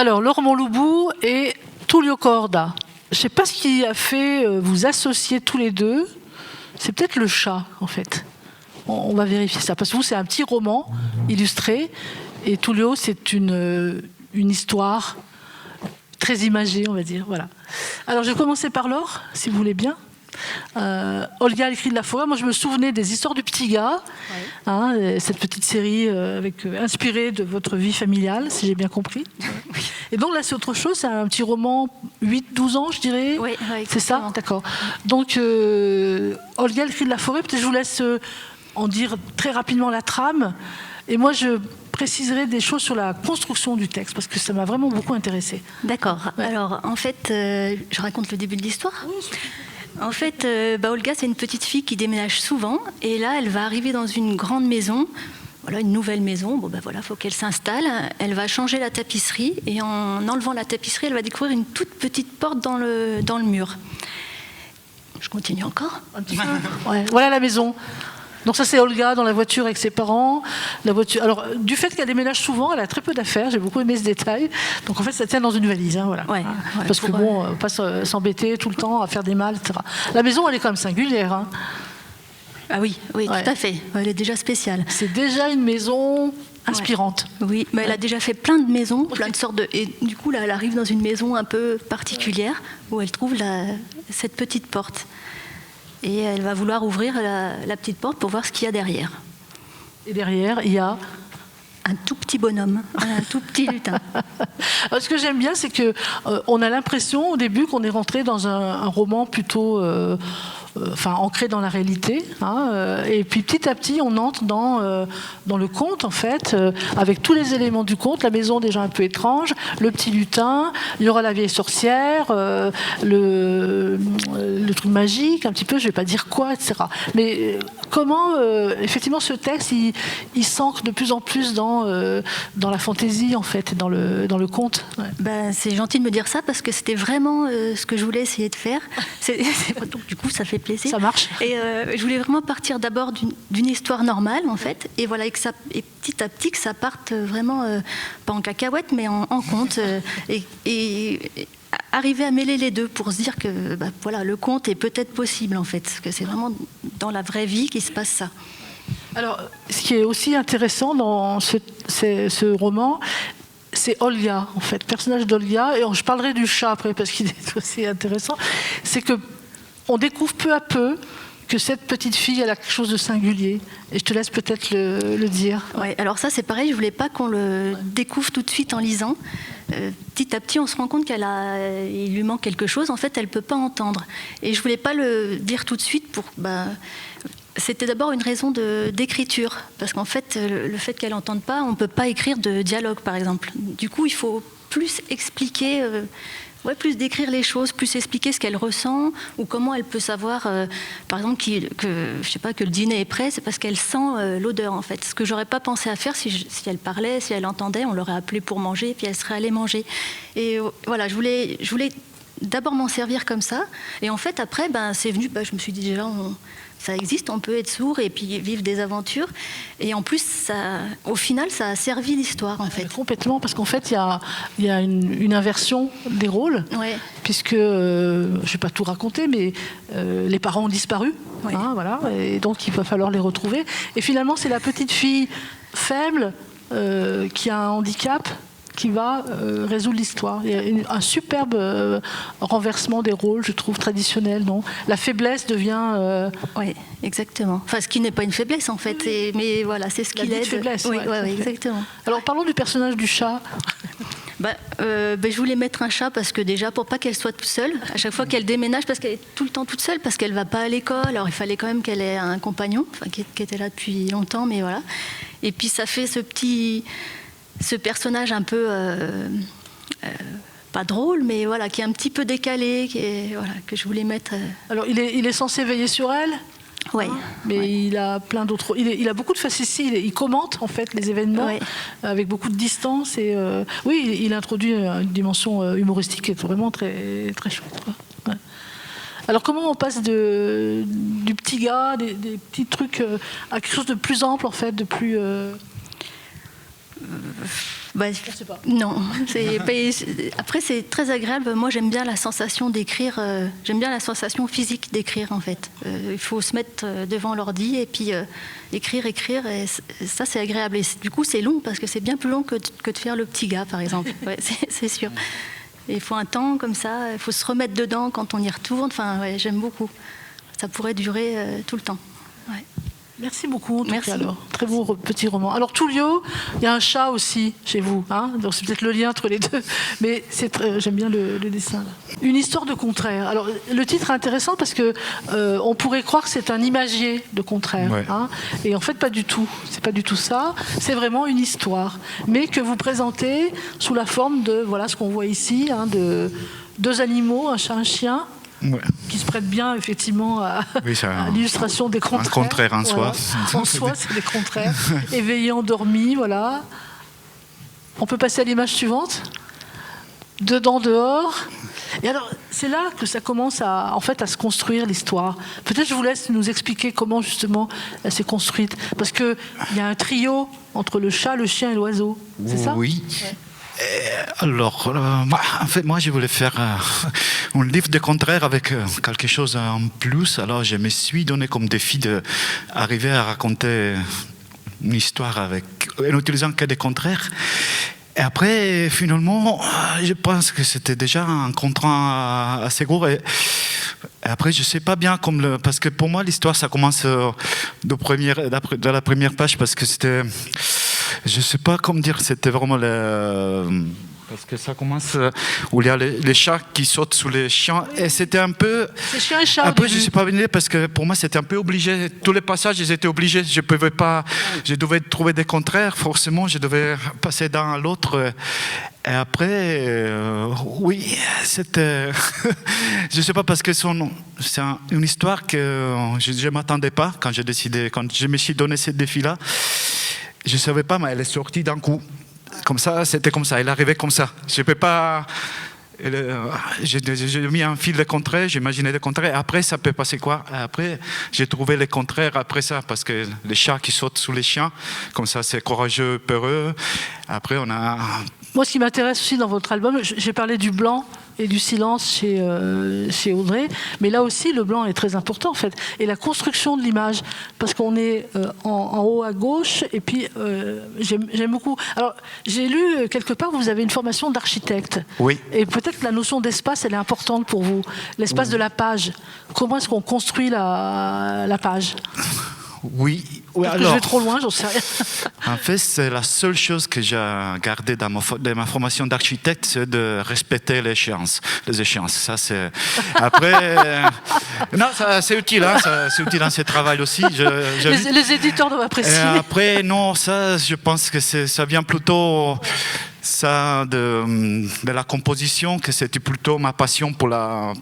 Alors, Laure Monloubou et Tullio Corda. Je ne sais pas ce qui a fait vous associer tous les deux. C'est peut-être le chat, en fait. On va vérifier ça. Parce que vous, c'est un petit roman illustré. Et Tullio, c'est une histoire très imagée, on va dire. Voilà. Alors, je vais commencer par Laure, si vous voulez bien. Olga, l'écrit de la forêt. Moi, je me souvenais des histoires du petit gars, cette petite série inspirée de votre vie familiale, si j'ai bien compris. Oui. Et donc là, c'est autre chose. C'est un petit roman 8-12 ans, je dirais. Oui, c'est ça. D'accord. Donc, Olga, l'écrit de la forêt. Peut-être je vous laisse en dire très rapidement la trame. Et moi, je préciserai des choses sur la construction du texte, parce que ça m'a vraiment beaucoup intéressée. D'accord. Ouais. Alors, en fait, je raconte le début de l'histoire. Oui. En fait, Olga, c'est une petite fille qui déménage souvent. Et là, elle va arriver dans une grande maison. Voilà, une nouvelle maison. Bon, voilà, faut qu'elle s'installe. Elle va changer la tapisserie. Et en enlevant la tapisserie, elle va découvrir une toute petite porte dans le mur. Je continue encore un petit peu. Ouais, voilà la maison. Donc ça, c'est Olga dans la voiture avec ses parents. La voiture. Alors, du fait qu'elle déménage souvent, elle a très peu d'affaires. J'ai beaucoup aimé ce détail. Donc en fait, ça tient dans une valise. Voilà. Ouais, parce que bon, pas s'embêter tout le temps à faire des malles, etc. La maison, elle est quand même singulière. Ah oui, tout à fait. Elle est déjà spéciale. C'est déjà une maison inspirante. Ouais. Oui, mais elle a déjà fait plein de maisons, plein de sortes de... Et du coup, là, elle arrive dans une maison un peu particulière où elle trouve cette petite porte. Et elle va vouloir ouvrir la petite porte pour voir ce qu'il y a derrière. Et derrière, il y a un tout petit bonhomme, un tout petit lutin. Alors, ce que j'aime bien, c'est qu'on a l'impression au début qu'on est rentré dans un roman plutôt ancré dans la réalité. Et puis petit à petit, on entre dans le conte, en fait, avec tous les éléments du conte. La maison déjà un peu étrange, le petit lutin, il y aura la vieille sorcière, le truc magique, un petit peu, je ne vais pas dire quoi, etc. Mais comment, effectivement, ce texte, il s'ancre de plus en plus dans la fantaisie, en fait, dans le conte. Ouais. C'est gentil de me dire ça, parce que c'était vraiment ce que je voulais essayer de faire. Donc, du coup, ça fait plaisir. Ça marche. Et je voulais vraiment partir d'abord d'une histoire normale, en fait, et voilà, et petit à petit que ça parte vraiment, pas en cacahuète, mais en conte, et arriver à mêler les deux pour se dire que voilà, le conte est peut-être possible, en fait, parce que c'est vraiment dans la vraie vie qu'il se passe ça. Alors, ce qui est aussi intéressant dans ce roman, c'est Olga, en fait, personnage d'Olga, et je parlerai du chat après parce qu'il est aussi intéressant, c'est que on découvre peu à peu que cette petite fille, elle a quelque chose de singulier. Et je te laisse peut-être le dire. Ouais, alors ça, c'est pareil, je voulais pas qu'on le découvre tout de suite en lisant. Petit à petit, on se rend compte qu'il lui manque quelque chose. En fait, elle peut pas entendre. Et je voulais pas le dire tout de suite pour... C'était d'abord une raison d'écriture. Parce qu'en fait, le fait qu'elle n'entende pas, on peut pas écrire de dialogue, par exemple. Du coup, il faut plus expliquer... plus décrire les choses, plus expliquer ce qu'elle ressent ou comment elle peut savoir, par exemple, que le dîner est prêt, c'est parce qu'elle sent l'odeur, en fait. Ce que j'aurais pas pensé à faire si elle parlait, si elle entendait, on l'aurait appelée pour manger, puis elle serait allée manger. Et voilà, je voulais d'abord m'en servir comme ça. Et en fait, après, c'est venu, je me suis dit déjà, ça existe, on peut être sourd et puis vivre des aventures. Et en plus, au final, ça a servi l'histoire, en fait. Complètement, parce qu'en fait, il y a une inversion des rôles, puisque, je ne vais pas tout raconter, mais les parents ont disparu, voilà, et donc il va falloir les retrouver. Et finalement, c'est la petite fille faible qui a un handicap qui va résoudre l'histoire. Il y a un superbe renversement des rôles, je trouve, traditionnel. Non, la faiblesse devient... Oui, exactement. Enfin, ce qui n'est pas une faiblesse, en fait. Mais voilà, c'est ce qui l'aide. Faiblesse, oui, exactement. Alors, parlons du personnage du chat. Je voulais mettre un chat parce que déjà, pour pas qu'elle soit toute seule, à chaque fois qu'elle déménage, parce qu'elle est tout le temps toute seule, parce qu'elle va pas à l'école, alors il fallait quand même qu'elle ait un compagnon, qui était là depuis longtemps, mais voilà. Et puis ça fait ce personnage un peu pas drôle, mais voilà, qui est un petit peu décalé, que je voulais mettre. Alors il est censé veiller sur elle. Oui. Mais il a plein d'autres. Il a beaucoup de facéties. Il commente en fait les événements avec beaucoup de distance et il introduit une dimension humoristique qui est vraiment très très chouette. Ouais. Alors comment on passe du petit gars, des petits trucs à quelque chose de plus ample en fait, de plus Bah, sais pas. non. Après, c'est très agréable. Moi, j'aime bien la sensation d'écrire. J'aime bien la sensation physique d'écrire, en fait. Il faut se mettre devant l'ordi et puis écrire. Et ça, c'est agréable. Et du coup, c'est long parce que c'est bien plus long que de faire le petit gars, par exemple. Ouais, c'est sûr. Et il faut un temps comme ça. Il faut se remettre dedans quand on y retourne. Enfin, ouais, j'aime beaucoup. Ça pourrait durer tout le temps. Ouais. Merci beaucoup, en tout Merci. cas, alors. Très beau petit roman. Alors, Tullio, il y a un chat aussi chez vous, hein, donc c'est peut-être le lien entre les deux, mais j'aime bien le dessin. Là. Une histoire de contraire. Alors, le titre est intéressant parce que on pourrait croire que c'est un imagier de contraire, ouais. hein, et en fait, pas du tout. C'est pas du tout ça. C'est vraiment une histoire, mais que vous présentez sous la forme de, voilà, ce qu'on voit ici, hein, de deux animaux, un chat, un chien. Ouais. Qui se prête bien effectivement à l'illustration des contraires. Un contraire en soi. En soi, c'est des contraires. Éveillé, endormi, voilà. On peut passer à l'image suivante. Dedans, dehors. Et alors, c'est là que ça commence à se construire l'histoire. Peut-être je vous laisse nous expliquer comment justement elle s'est construite. Parce qu'il y a un trio entre le chat, le chien et l'oiseau. C'est ça ? Oui. Ouais. Alors, en fait, moi, je voulais faire un livre de contraire avec quelque chose en plus. Alors, je me suis donné comme défi d'arriver à raconter une histoire en utilisant que des contraires. Et après, finalement, je pense que c'était déjà un contrat assez gros. Et après, je ne sais pas bien, parce que pour moi, l'histoire, ça commence de la première page, parce que c'était... Je ne sais pas comment dire, c'était vraiment parce que ça commence où il y a les chats qui sautent sous les chiens, et c'était un peu... C'est chien et chat. Après, je ne suis pas venu parce que pour moi, c'était un peu obligé. Tous les passages, ils étaient obligés. Je pouvais pas... Je devais trouver des contraires, forcément, je devais passer d'un à l'autre. Et après, oui, c'était... je ne sais pas, parce que c'est une histoire que je ne m'attendais pas quand je me suis donné ce défi-là. Je ne savais pas, mais elle est sortie d'un coup. Comme ça, c'était comme ça. Elle arrivait comme ça. Je ne peux pas... J'ai mis un fil de contraire, j'imaginais les contraires. Après, ça peut passer quoi? Après, j'ai trouvé les contraires après ça, parce que les chats qui sautent sous les chiens, comme ça, c'est courageux, peureux. Après, on a... Moi, ce qui m'intéresse aussi dans votre album, j'ai parlé du blanc et du silence chez Audrey, mais là aussi, le blanc est très important, en fait. Et la construction de l'image, parce qu'on est en haut à gauche, et puis j'aime beaucoup... Alors, j'ai lu quelque part, vous avez une formation d'architecte. Oui. Et peut-être que la notion d'espace, elle est importante pour vous. L'espace de la page. Comment est-ce qu'on construit la page? Oui. Alors, je vais trop loin, j'en sais rien. En fait, c'est la seule chose que j'ai gardée dans ma formation d'architecte, c'est de respecter les échéances. Ça, c'est... Après... Non, c'est utile, hein, c'est utile dans ce travail aussi. Les éditeurs doivent apprécier. Après, non, ça, je pense que ça vient plutôt... Ça, de la composition, que c'était plutôt ma passion pour la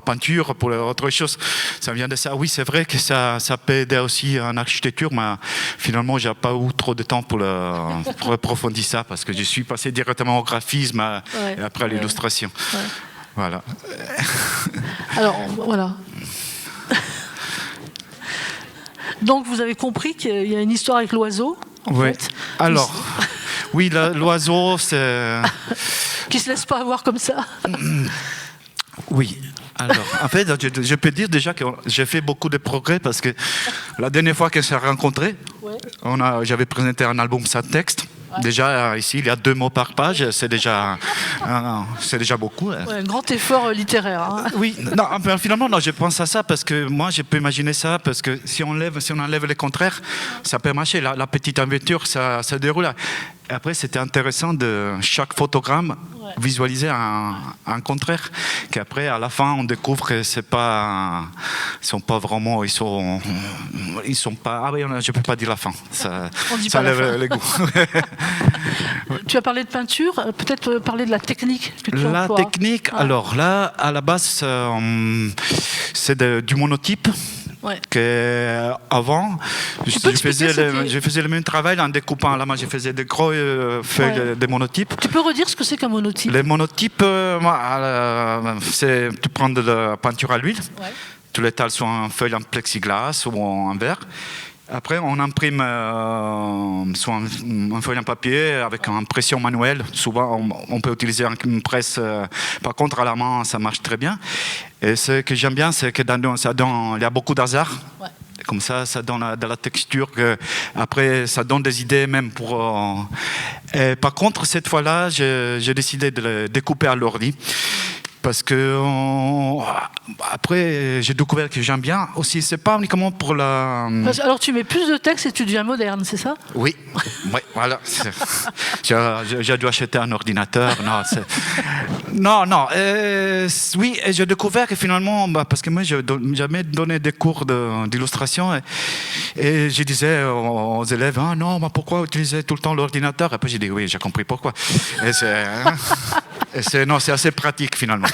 peinture, pour autre chose. Ça vient de ça. Oui, c'est vrai que ça peut aider aussi en architecture, mais finalement, j'ai pas eu trop de temps pour approfondir ça, parce que je suis passé directement au graphisme et après à l'illustration. Ouais. Voilà. Alors, voilà. Donc, vous avez compris qu'il y a une histoire avec l'oiseau, en fait. Alors... Oui, l'oiseau, c'est... Qui ne se laisse pas avoir comme ça. Oui. Alors, en fait, je peux dire déjà que j'ai fait beaucoup de progrès, parce que la dernière fois qu'on s'est rencontrés, j'avais présenté un album sans texte. Ouais. Déjà, ici, il y a 2 mots par page, c'est déjà beaucoup. Hein. Ouais, un grand effort littéraire. Hein. Oui, non, finalement, non, je pense à ça, parce que moi, je peux imaginer ça, parce que si on enlève les contraires, ça peut marcher. La petite aventure, ça déroule. Et après, c'était intéressant de chaque photogramme visualiser un contraire, qu'après, à la fin, on découvre que c'est pas, ils sont pas vraiment, ils sont pas. Ah oui, je peux pas dire la fin. Ça lève les goûts. Tu as parlé de peinture, peut-être parler de la technique que tu emploies. La technique, alors là, à la base, c'est du monotype. Ouais. Avant, je faisais le même travail en découpant à la main. Je faisais des gros feuilles de monotypes. Tu peux redire ce que c'est qu'un monotype? Les monotypes, c'est tu prends de la peinture à l'huile, tu l'étales sur une feuille en plexiglas ou en verre. Après, on imprime sur un feuille en papier avec une impression manuelle. Souvent, on peut utiliser une presse. Par contre, à la main, ça marche très bien. Et ce que j'aime bien, c'est que il y a beaucoup d'hasard. Ouais. Comme ça donne de la texture. Après, ça donne des idées même pour. Par contre, cette fois-là, j'ai décidé de le découper à l'ordi. Parce que après, j'ai découvert que j'aime bien aussi. C'est pas uniquement pour la. Alors tu mets plus de texte et tu deviens moderne, c'est ça? Oui, voilà. J'ai dû acheter un ordinateur. Non. Oui, et j'ai découvert que finalement, parce que moi, je n'ai jamais donné des cours d'illustration, et je disais aux élèves, non, pourquoi utiliser tout le temps l'ordinateur? Après, j'ai dit, oui, j'ai compris pourquoi. C'est assez pratique finalement.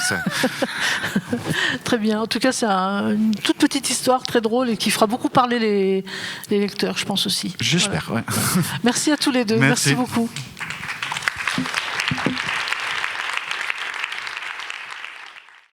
Très bien. En tout cas, c'est une toute petite histoire très drôle et qui fera beaucoup parler les lecteurs, je pense aussi. J'espère, voilà. Ouais. Merci à tous les deux. Merci beaucoup.